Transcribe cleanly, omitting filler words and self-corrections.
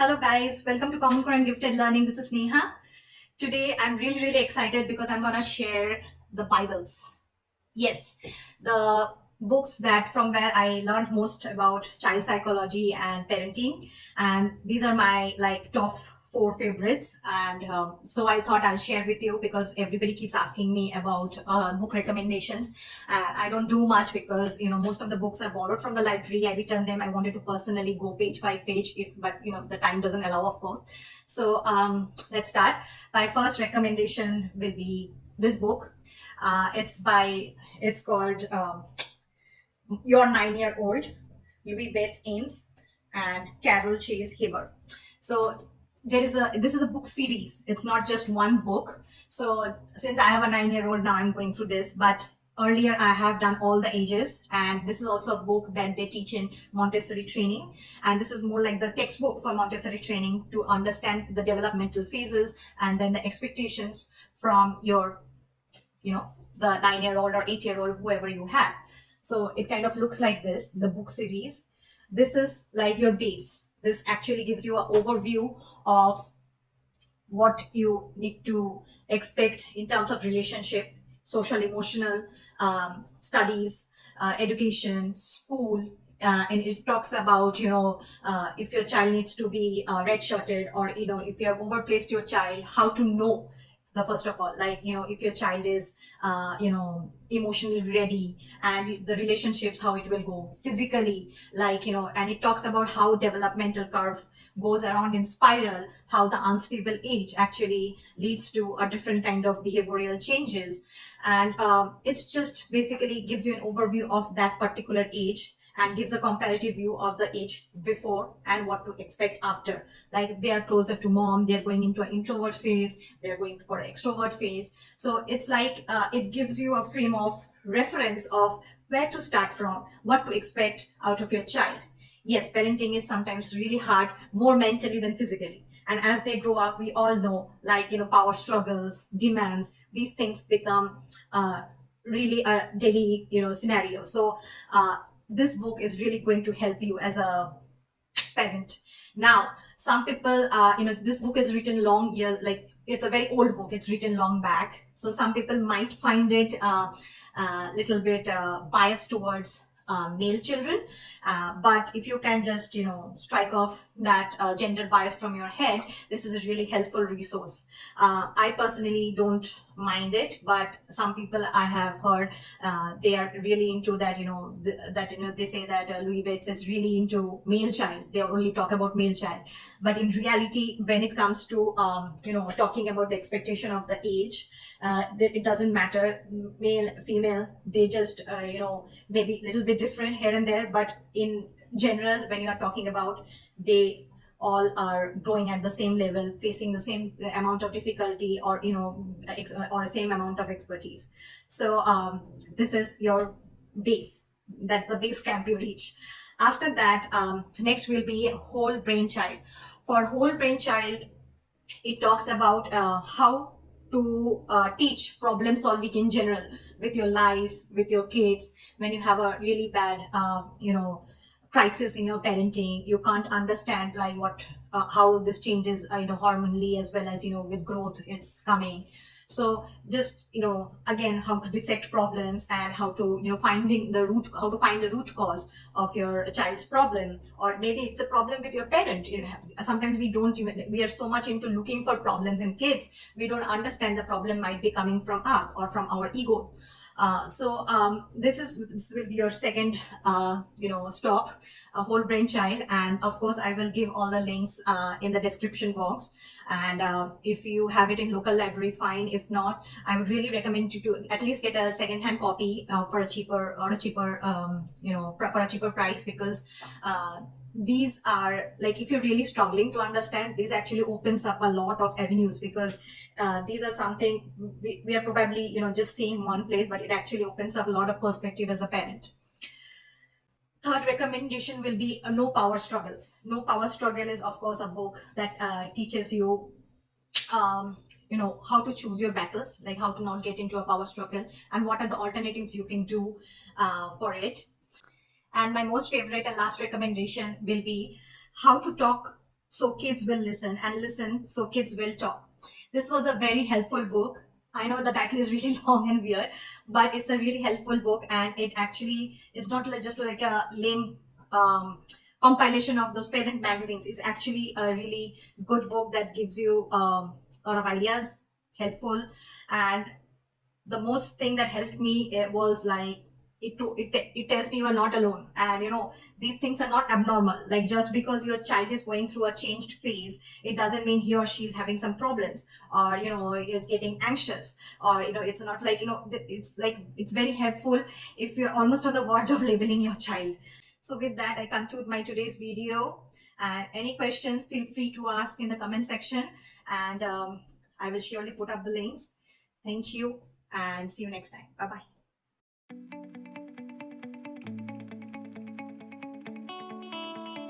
Hello guys, welcome to Common Core and Gifted Learning. This is Neha. Today I'm really excited because I'm gonna share the Bibles. Yes, the books that from where I learned most about child psychology and parenting, and these are my like top four favorites. And so I thought I'll share with you because everybody keeps asking me about book recommendations. I don't do much because most of the books are borrowed from the library. I return them. I wanted to personally go page by page, if but the time doesn't allow, of course. So let's start. My first recommendation will be this book. It's called Your 9 Year Old, Louis Bates Ames and Carol Chase Haber. So this is a book series. It's not just one book. So since I have a 9 year old now, I'm going through this, but earlier I have done all the ages, and this is also a book that they teach in Montessori training, and this is more like the textbook for Montessori training to understand the developmental phases and then the expectations from your the 9 year old or 8 year old, whoever you have. So it kind of looks like this, the book series. This is like your base. This actually gives you an overview of what you need to expect in terms of relationship, social, emotional, studies, education, school. And it talks about if your child needs to be red-shirted, or if you have overplaced your child, how to know the first of all, like if your child is emotionally ready, and the relationships, how it will go physically, like and it talks about how developmental curve goes around in spiral, how the unstable age actually leads to a different kind of behavioral changes. And it's just basically gives you an overview of that particular age, and gives a comparative view of the age before and what to expect after. Like they are closer to mom, they're going into an introvert phase, they're going for an extrovert phase. So it's like it gives you a frame of reference of where to start from, what to expect out of your child. Yes, parenting is sometimes really hard, more mentally than physically. And as they grow up, we all know, like power struggles, demands, these things become really a daily scenario. So this book is really going to help you as a parent. Now, some people, this book is written long years, like it's a very old book. It's written long back, so some people might find it little bit biased towards male children. But if you can just strike off that gender bias from your head, this is a really helpful resource. I personally don't mind it, but some people I have heard they are really into that. They say that Louis Bates is really into male child. They only talk about male child, but in reality, when it comes to talking about the expectation of the age, it doesn't matter, male, female. They just maybe a little bit different here and there, but in general, when you are talking about, they all are growing at the same level, facing the same amount of difficulty, or or same amount of expertise. So this is your base. That's the base camp you reach. After that, next will be whole brain child. For whole brain child, it talks about how to teach problem solving in general, with your life, with your kids. When you have a really bad crisis in your parenting, you can't understand like what how this changes hormonally, as well as with growth it's coming. So just again, how to dissect problems, and how to finding the root, how to find the root cause of your child's problem. Or maybe it's a problem with your parent. Sometimes we don't even, we are so much into looking for problems in kids, we don't understand the problem might be coming from us or from our ego. This will be your second stop, a whole brain child. And of course I will give all the links in the description box. And if you have it in local library, fine. If not, I would really recommend you to at least get a second hand copy for a cheaper, for a cheaper price, because these are like, if you're really struggling to understand, this actually opens up a lot of avenues, because these are something we are probably just seeing one place, but it actually opens up a lot of perspective as a parent. Third recommendation will be No Power Struggles. No Power Struggle is of course a book that teaches you how to choose your battles, like how to not get into a power struggle, and what are the alternatives you can do for it. And my most favorite and last recommendation will be How to Talk so kids will listen, and listen so kids will talk. This was a very helpful book. I know the title is really long and weird, but it's a really helpful book, and it actually is not just like a lame compilation of those parent magazines. It's actually a really good book that gives you a lot of ideas, helpful. And the most thing that helped me was like it tells me you are not alone, and these things are not abnormal. Like, just because your child is going through a changed phase, it doesn't mean he or she is having some problems, or is getting anxious, or it's not like it's like, it's very helpful if you're almost on the verge of labeling your child. So with that, I conclude my today's video. And any questions, feel free to ask in the comment section, and I will surely put up the links. Thank you, and see you next time. Bye bye.